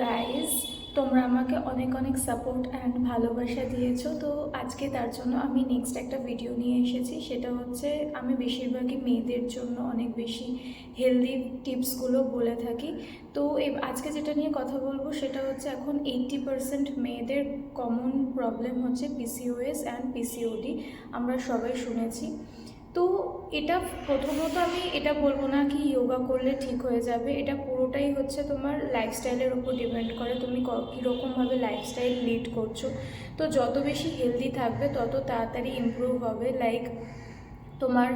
Guys, তোমরা আমাকে অনেক অনেক সাপোর্ট অ্যান্ড ভালোবাসা দিয়েছো। তো আজকে তার জন্য আমি নেক্সট একটা ভিডিও নিয়ে এসেছি। সেটা হচ্ছে আমি বেশিরভাগই মেয়েদের জন্য অনেক বেশি হেলদি টিপসগুলো বলে থাকি। তো আজকে যেটা নিয়ে কথা বলবো সেটা হচ্ছে এখন 80% মেয়েদের কমন প্রবলেম হচ্ছে পিসিওএস অ্যান্ড পিসিওডি। আমরা সবাই শুনেছি। তো এটা প্রথমত আমি এটা বলবো না কি যোগা করলে ঠিক হয়ে যাবে। এটা পুরোটাই হচ্ছে তোমার লাইফস্টাইলের উপর ডিপেন্ড করে, তুমি কীরকমভাবে লাইফস্টাইল লিড করছো। তো যত বেশি হেলদি থাকবে তত তাড়াতাড়ি ইমপ্রুভ হবে। লাইক তোমার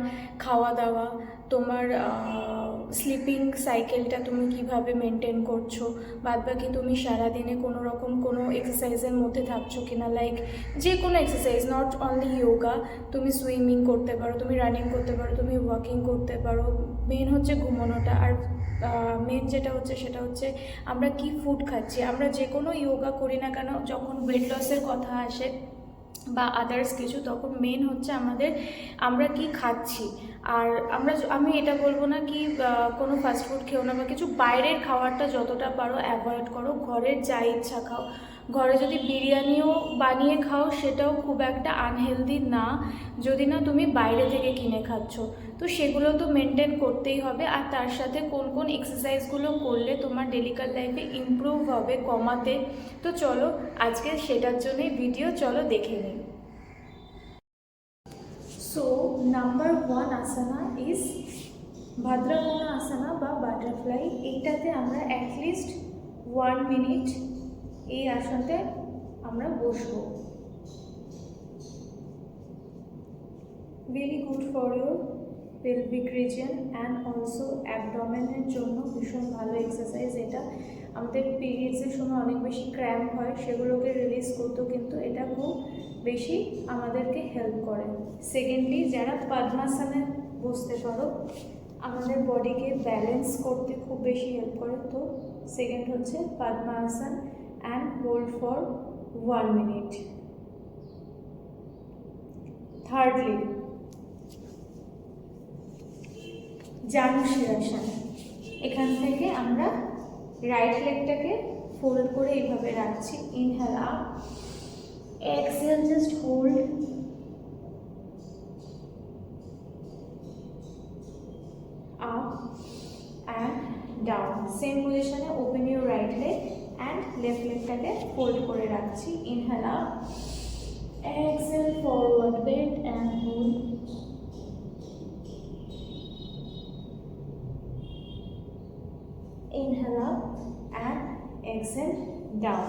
খাওয়া দাওয়া, তোমার স্লিপিং সাইকেলটা তুমি কিভাবে মেনটেন করছো, বাদবাকি তুমি সারাদিনে কোনো রকম কোনো এক্সারসাইজের মধ্যে থাকছো কিনা। লাইক যে কোনো এক্সারসাইজ, নট অনলি যোগা, তুমি সুইমিং করতে পারো, তুমি রানিং করতে পারো, তুমি ওয়াকিং করতে পারো। মেন হচ্ছে ঘুমানোটা। আর মেন যেটা হচ্ছে সেটা হচ্ছে আমরা কি ফুড খাচ্ছি। আমরা যে কোনো যোগা করি না কেন, যখন ওয়েট লসের কথা আসে বা আদার্স কিছু, তখন মেন হচ্ছে আমরা কি খাচ্ছি। আর আমি এটা বলবো না কি কোনো ফাস্টফুড খেও না বা কিছু, বাইরের খাবারটা যতটা পারো অ্যাভয়েড করো। ঘরের যা ইচ্ছা খাও। ঘরে যদি বিরিয়ানিও বানিয়ে খাও সেটাও খুব একটা আনহেলদি না, যদি না তুমি বাইরে থেকে কিনে খাচ্ছ। তো সেগুলো তো মেনটেন করতেই হবে। আর তার সাথে কোন কোন এক্সারসাইজগুলো করলে তোমার ডেলিকার লাইফে ইমপ্রুভ হবে কমাতে। তো চলো আজকে সেটার জন্যই ভিডিও, চলো দেখে নিই। সো নাম্বার 1 আসনা ইজ ভাদ্রাকোনা আসনা বা বাটারফ্লাই। এইটাতে আমরা অ্যাটলিস্ট 1 মিনিট এই আসনতে আমরা বসবো। Very good for your pelvic region and also অ্যাবডোমেনের জন্য ভীষণ ভালো এক্সারসাইজ এটা। আমাদের পিরিয়ডসের সময় অনেক বেশি ক্র্যাম্প হয়, সেগুলোকে রিলিজ করতেও কিন্তু এটা খুব বেশি আমাদেরকে হেল্প করে। সেকেন্ডলি, যারা পদ্মাসনে বসতে পারো, আমাদের বডিকে ব্যালেন্স করতে খুব বেশি হেল্প করে। তো সেকেন্ড হচ্ছে padmasana and hold for 1 minute. Thirdly, janushirasana. এখান থেকে আমরা রাইট লেগটাকে ফোল্ড করে এইভাবে রাখছি। Inhale up, exhale, just hold, up and down. Same পজিশনে open your right leg and left লেগটাকে ফোল্ড করে রাখছি। Inhale up, exhale, forward bend and hold. Inhale up and exhale down.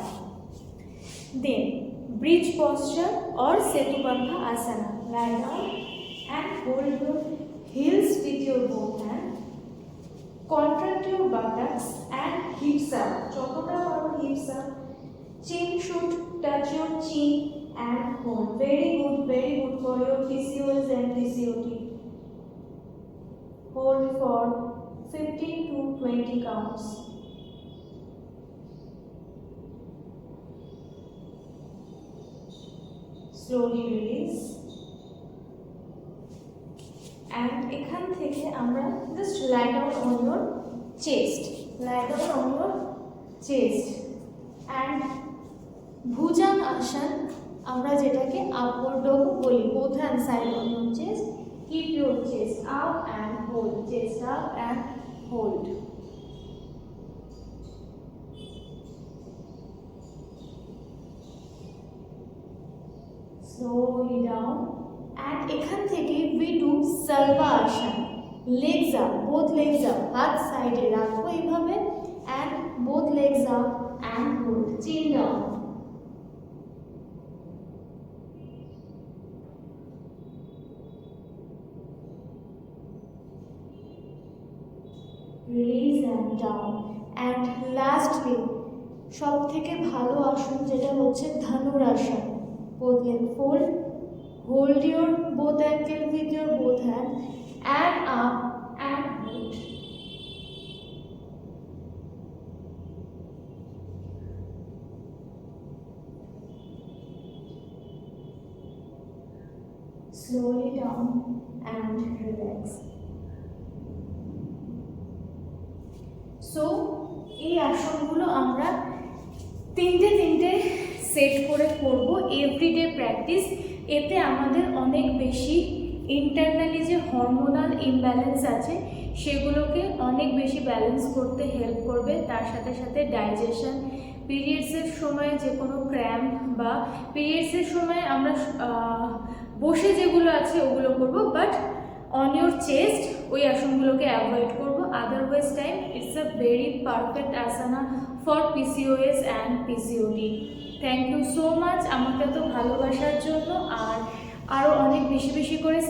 Then bridge posture or Setubandha asana. Lie down and hold your heels with your both hands. Contract your buttocks and hips up. Chokota or hips up. Chin should touch your chin and hold. Very good for your PCOS and PCOD. Hold for 15 to 20 counts. Slowly release. And এখান থেকে আমরা just lie down on your chest. Lie down on your chest. And ভুজাং আসন, আমরা যেটাকে upward dog বলি। both hand side on your chest. Keep your chest up and hold. Chest up and hold. Slowly down. And এখান থেকে we do sarva আসন। legs up, both legs up, হাত সাইডে রাখবো এইভাবে and both legs up and hold. Chin down. Release and down. And lastly, সব থেকে ভালো আসন যেটা হচ্ছে ধনুরাসন। both leg fold, hold your both ankle with your both hand and up and hold. Slowly down and relax. So এই আসনগুলো আমরা তিনটে set করে করব এভরিডে প্র্যাকটিস। এতে আমাদের অনেক বেশি ইন্টারনালি যে হরমোনাল ইমব্যালেন্স আছে সেগুলোকে অনেক বেশি ব্যালেন্স করতে হেল্প করবে। তার সাথে সাথে ডাইজেশন, পিরিয়ডসের সময় যে কোনো ক্র্যাম্প বা পিরিয়ডসের সময় আমরা বসে যেগুলো আছে ওগুলো করব, বাট অন ইউর চেস্ট ওই আসনগুলোকে অ্যাভয়েড করব। Otherwise time it's a very perfect asana for PCOS and PCOD. Thank you so much আমাকে তো ভালোবাসার জন্য, আর আরও অনেক বেশি বেশি করে